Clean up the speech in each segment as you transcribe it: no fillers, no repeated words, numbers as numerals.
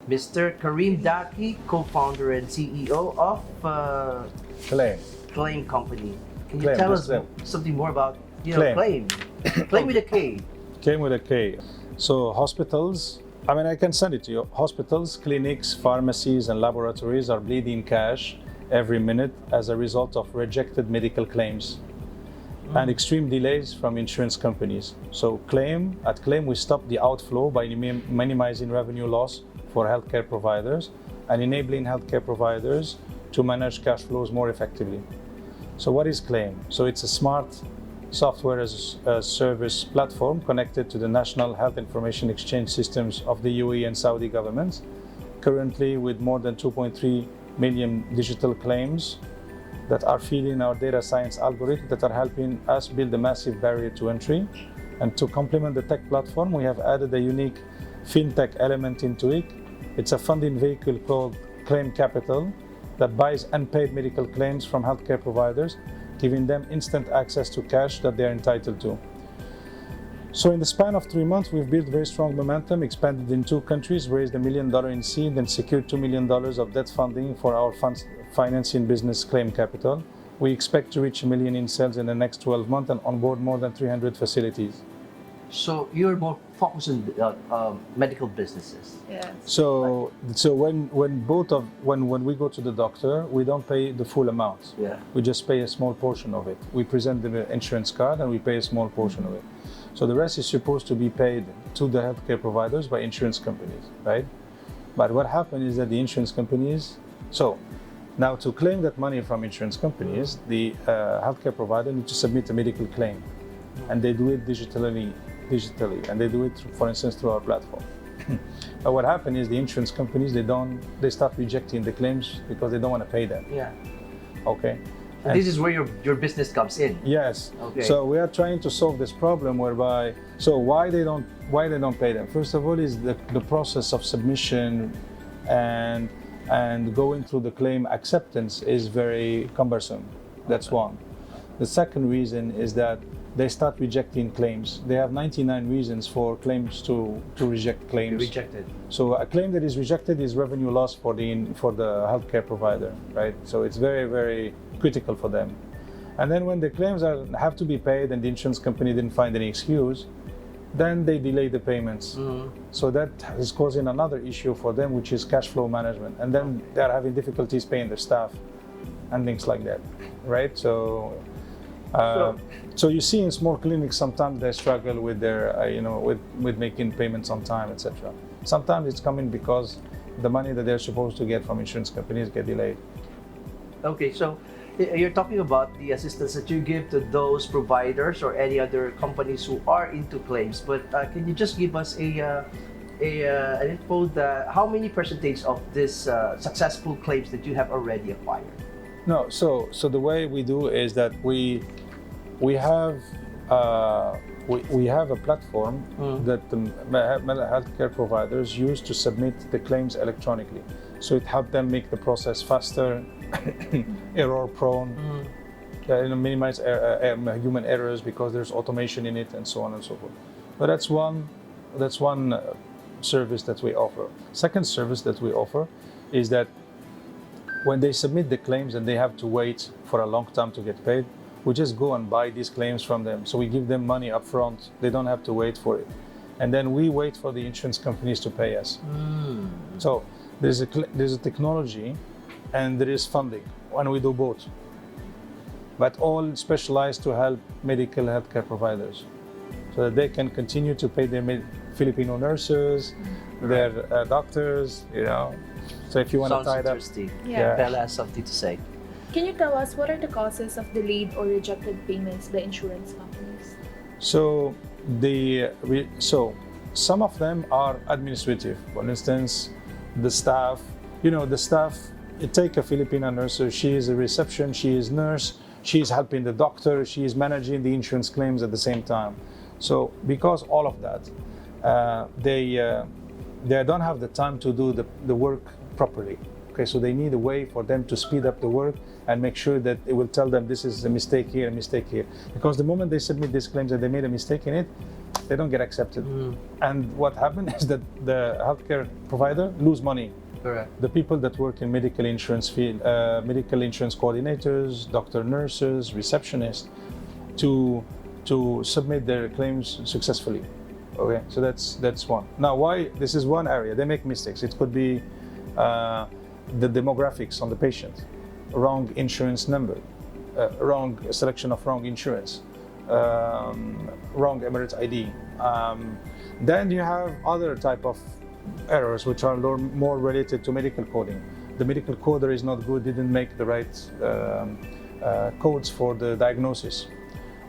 Mr. Karim Dakki, co-founder and CEO of KLAIM. KLAIM company. Can you KLAIM, tell yes, us KLAIM. something more about KLAIM. KLAIM? KLAIM with a K. KLAIM with a K. So hospitals, I mean, I can send it to you. Hospitals, clinics, pharmacies, and laboratories are bleeding cash every minute as a result of rejected medical claims and extreme delays from insurance companies. So at KLAIM, we stop the outflow by minimizing revenue loss for healthcare providers and enabling healthcare providers to manage cash flows more effectively. So what is KLAIM? So it's a smart software as a service platform connected to the national health information exchange systems of the UAE and Saudi governments, currently with more than 2.3 million digital claims that are feeding our data science algorithms that are helping us build a massive barrier to entry. And to complement the tech platform, we have added a unique fintech element into it. It's a funding vehicle called KLAIM Capital that buys unpaid medical claims from healthcare providers, giving them instant access to cash that they're entitled to. So in the span of 3 months, we've built very strong momentum, expanded in 2 countries, raised $1 million in seed, and secured $2 million of debt funding for our financing business KLAIM Capital. We expect to reach $1 million in sales in the next 12 months and onboard more than 300 facilities. So you're more focused on medical businesses. Yes. So when we go to the doctor, we don't pay the full amount. Yeah. We just pay a small portion of it. We present the insurance card and we pay a small portion of it. So the rest is supposed to be paid to the healthcare providers by insurance companies, right? But what happened is that the insurance companies, so now to claim that money from insurance companies, the healthcare provider needs to submit a medical claim, and they do it digitally, and they do it, for instance, through our platform. But what happened is the insurance companies, they start rejecting the claims because they don't want to pay them. Yeah. Okay. And this is where your business comes in. Yes. Okay. So we are trying to solve this problem whereby, so why they don't pay them? First of all, is the process of submission and going through the claim acceptance is very cumbersome. That's one. The second reason is that they start rejecting claims. They have 99 reasons for claims to reject claims. Rejected. So a claim that is rejected is revenue loss for the healthcare provider, right? So it's very, very critical for them. And then when the claims have to be paid and the insurance company didn't find any excuse, then they delay the payments. Mm-hmm. So that is causing another issue for them, which is cash flow management. And then they're having difficulties paying their staff and things like that, right? So you see in small clinics, sometimes they struggle with their, with making payments on time, etc. Sometimes it's coming because the money that they're supposed to get from insurance companies get delayed. Okay, so you're talking about the assistance that you give to those providers or any other companies who are into claims, but can you just give us an info that how many percentage of this successful claims that you have already acquired? No, so the way we do is that we have a platform that the healthcare providers use to submit the claims electronically. So it helps them make the process faster, error prone, minimize human errors because there's automation in it, and so on and so forth. But that's one service that we offer. Second service that we offer is that when they submit the claims and they have to wait for a long time to get paid, we just go and buy these claims from them. So we give them money up front. They don't have to wait for it. And then we wait for the insurance companies to pay us. So there's a technology and there is funding, and we do both. But all specialized to help medical healthcare providers so that they can continue to pay their Filipino nurses, their doctors, So if you want to tie it up. Yeah. Bella has something to say. Can you tell us what are the causes of delayed or rejected payments by insurance companies? So some of them are administrative. For instance, the staff. Take a Filipino nurse. So she is a reception. She is nurse. She is helping the doctor. She is managing the insurance claims at the same time. So because all of that, they don't have the time to do the work properly, Okay, so they need a way for them to speed up the work and make sure that it will tell them this is a mistake here, a mistake here. Because the moment they submit these claims that they made a mistake in it, they don't get accepted. And what happened is that the healthcare provider lose money. Correct. The people that work in medical insurance field, medical insurance coordinators, doctor, nurses, receptionists, to submit their claims successfully. Okay, so that's one. Now, why this is one area they make mistakes. It could be the demographics on the patient, wrong insurance number, wrong selection of wrong insurance, wrong Emirates ID. Then you have other type of errors which are more related to medical coding. The medical coder is not good, didn't make the right codes for the diagnosis.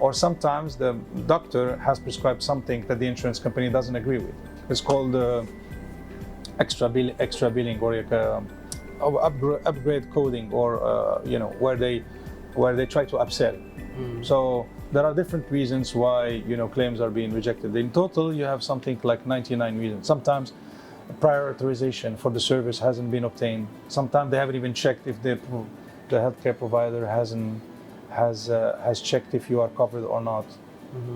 Or sometimes the doctor has prescribed something that the insurance company doesn't agree with. It's called extra billing or upgrade coding, or where they try to upsell. So there are different reasons why claims are being rejected. In total, you have something like 99 reasons. Sometimes prior authorization for the service hasn't been obtained. Sometimes they haven't even checked if the healthcare provider has checked if you are covered or not.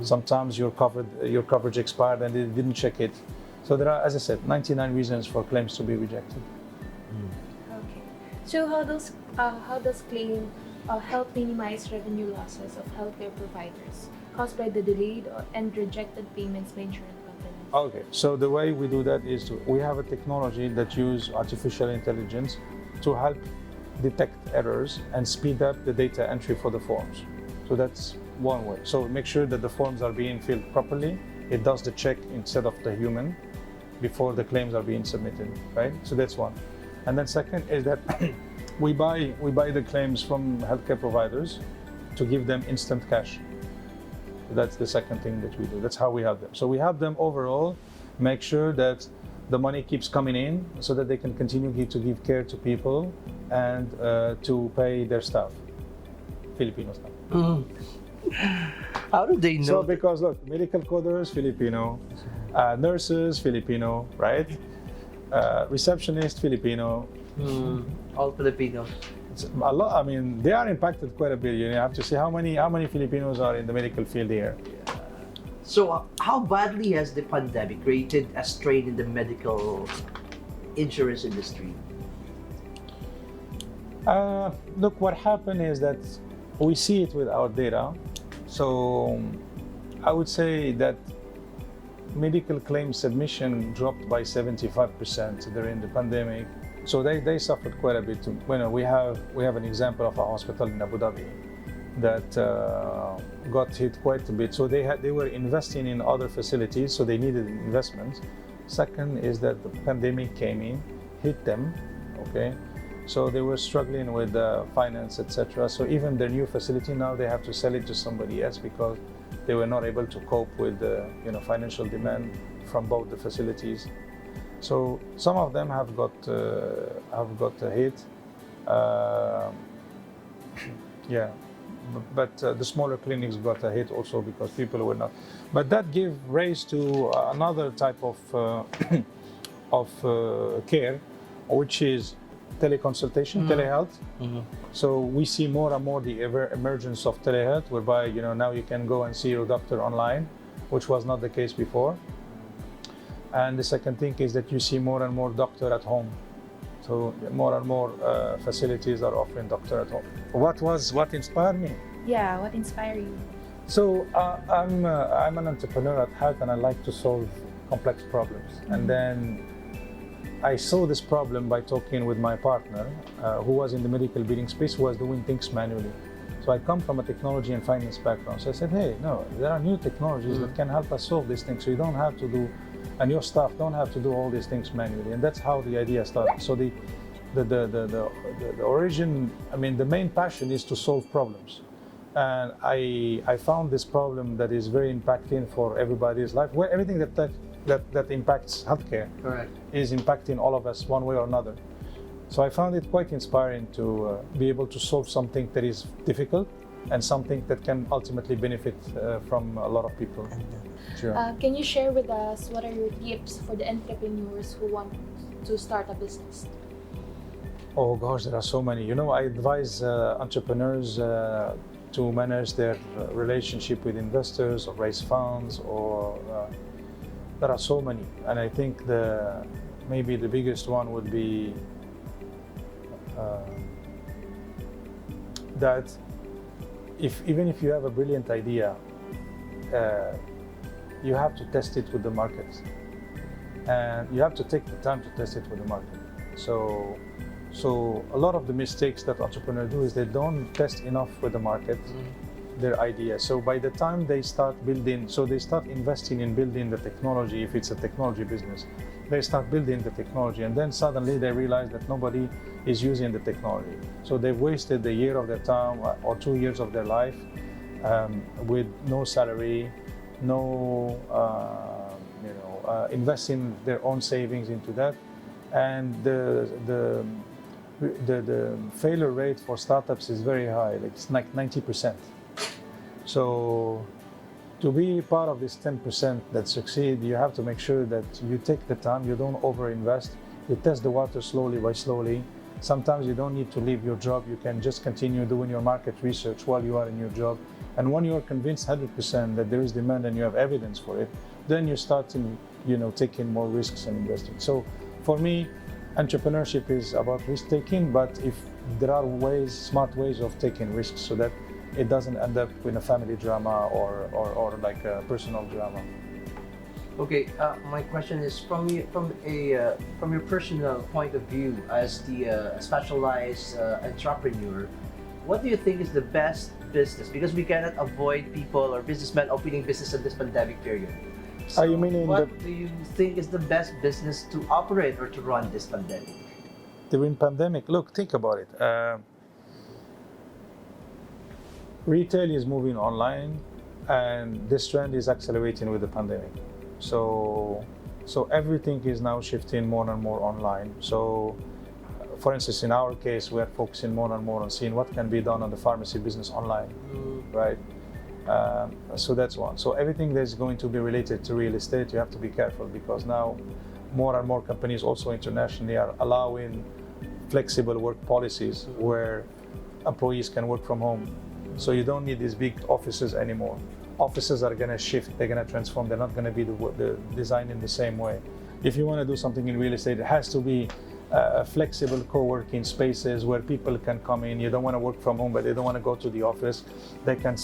Sometimes your coverage expired and they didn't check it. So there are, as I said, 99 reasons for claims to be rejected. Okay. So how does KLAIM help minimize revenue losses of healthcare providers caused by the delayed and rejected payments by insurance companies? Okay, so the way we do that is we have a technology that uses artificial intelligence to help detect errors and speed up the data entry for the forms. So that's one way. So make sure that the forms are being filled properly. It does the check instead of the human before the claims are being submitted, right? So that's one. And then second is that we buy the claims from healthcare providers to give them instant cash. So that's the second thing that we do. That's how we help them. So we help them overall make sure that the money keeps coming in so that they can continue to give care to people and to pay their staff, Filipino staff. How do they know? So because look, medical coders, Filipino, nurses, Filipino, right? Receptionist, Filipino. All Filipino. It's a lot. I mean, they are impacted quite a bit. You have to see how many Filipinos are in the medical field here. So how badly has the pandemic created a strain in the medical insurance industry? Look, what happened is that we see it with our data. So I would say that medical claim submission dropped by 75% during the pandemic. So they suffered quite a bit too. We have an example of a hospital in Abu Dhabi that got hit quite a bit. So they were investing in other facilities, so they needed investment. Second is that the pandemic came in, hit them, okay? So they were struggling with finance, etc. So even their new facility now, they have to sell it to somebody else because they were not able to cope with the financial demand from both the facilities. So some of them have got a hit. Yeah, but the smaller clinics got a hit also because people were not. But that gave rise to another type of care, which is teleconsultation, telehealth. So we see more and more the emergence of telehealth, whereby now you can go and see your doctor online, which was not the case before. And the second thing is that you see more and more doctor at home. So more and more facilities are offering doctor at home. What inspired me? Yeah, what inspired you? So I'm an entrepreneur at heart, and I like to solve complex problems. And then I saw this problem by talking with my partner, who was in the medical billing space, who was doing things manually. So I come from a technology and finance background. So I said, hey, no, there are new technologies that can help us solve these things. So you don't have to do, and your staff don't have to do all these things manually. And that's how the idea started. So the origin, the main passion is to solve problems. And I found this problem that is very impacting for everybody's life. Where everything that impacts healthcare is impacting all of us one way or another. So I found it quite inspiring to be able to solve something that is difficult and something that can ultimately benefit from a lot of people. Sure. Can you share with us what are your tips for the entrepreneurs who want to start a business? Oh gosh, there are so many. You know, I advise entrepreneurs to manage their relationship with investors or raise funds, or there are so many. And I think maybe the biggest one would be that even if you have a brilliant idea, you have to test it with the market, and you have to take the time to test it with the market. So a lot of the mistakes that entrepreneurs do is they don't test enough with the market, their idea. So by the time they start building, so they start investing in building the technology. If it's a technology business, they start building the technology, and then suddenly they realize that nobody is using the technology. So they've wasted a year of their time or 2 years of their life with no salary, no investing their own savings into that, and the failure rate for startups is very high. It's like 90%. So to be part of this 10% that succeed, you have to make sure that you take the time, you don't overinvest, you test the water slowly by slowly. Sometimes you don't need to leave your job, you can just continue doing your market research while you are in your job. And when you are convinced 100% that there is demand and you have evidence for it, then you start taking more risks and investing. So for me, entrepreneurship is about risk taking, but if there are smart ways of taking risks so that it doesn't end up in a family drama or like a personal drama. Okay, my question is from your personal point of view as the specialized entrepreneur, what do you think is the best business? Because we cannot avoid people or businessmen opening business in this pandemic period. So You mean what do you think is the best business to operate or to run this pandemic? during pandemic? Look, think about it. Retail is moving online, and this trend is accelerating with the pandemic. So everything is now shifting more and more online. So, for instance, in our case, we are focusing more and more on seeing what can be done on the pharmacy business online, right? So that's one. So everything that's going to be related to real estate, you have to be careful, because now more and more companies also internationally are allowing flexible work policies where employees can work from home. So you don't need these big offices anymore. Offices are going to shift, they're going to transform, they're not going to be the design in the same way. If you want to do something in real estate, it has to be flexible co-working spaces where people can come in. You don't want to work from home, but they don't want to go to the office. They can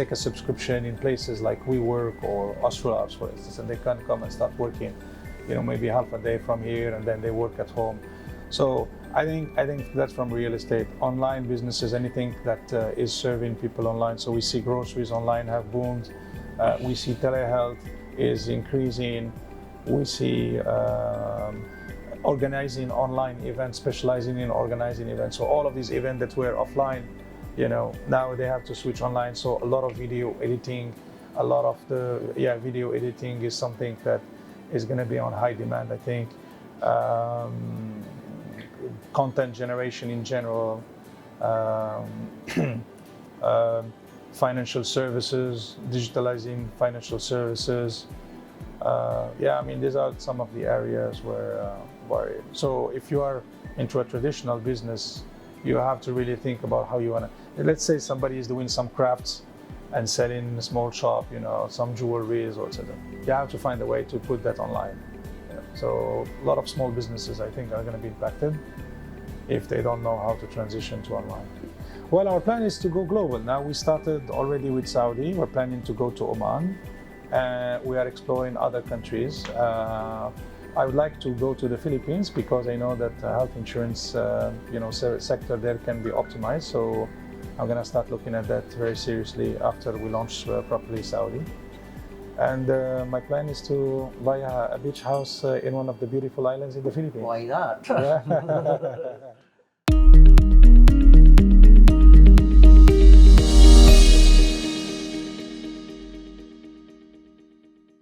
take a subscription in places like WeWork or Australabs, for instance, and they can come and start working, maybe half a day from here, and then they work at home. So I think that's from real estate. Online businesses, anything that is serving people online. So we see groceries online have boomed. We see telehealth is increasing. We see organizing online events, specializing in organizing events. So all of these events that were offline, now they have to switch online. So a lot of video editing, video editing is something that is going to be on high demand, I think. Content generation in general, financial services, digitalizing financial services. These are some of the areas where so if you are into a traditional business, you have to really think about how you want to. Let's say somebody is doing some crafts and selling a small shop, some jewelries or etc. You have to find a way to put that online. So a lot of small businesses, I think, are going to be impacted if they don't know how to transition to online. Well, our plan is to go global. Now we started already with Saudi. We're planning to go to Oman. We are exploring other countries. I would like to go to the Philippines because I know that health insurance, sector there can be optimized. So I'm going to start looking at that very seriously after we launch properly Saudi. And my plan is to buy a beach house in one of the beautiful islands in the Philippines. Why not?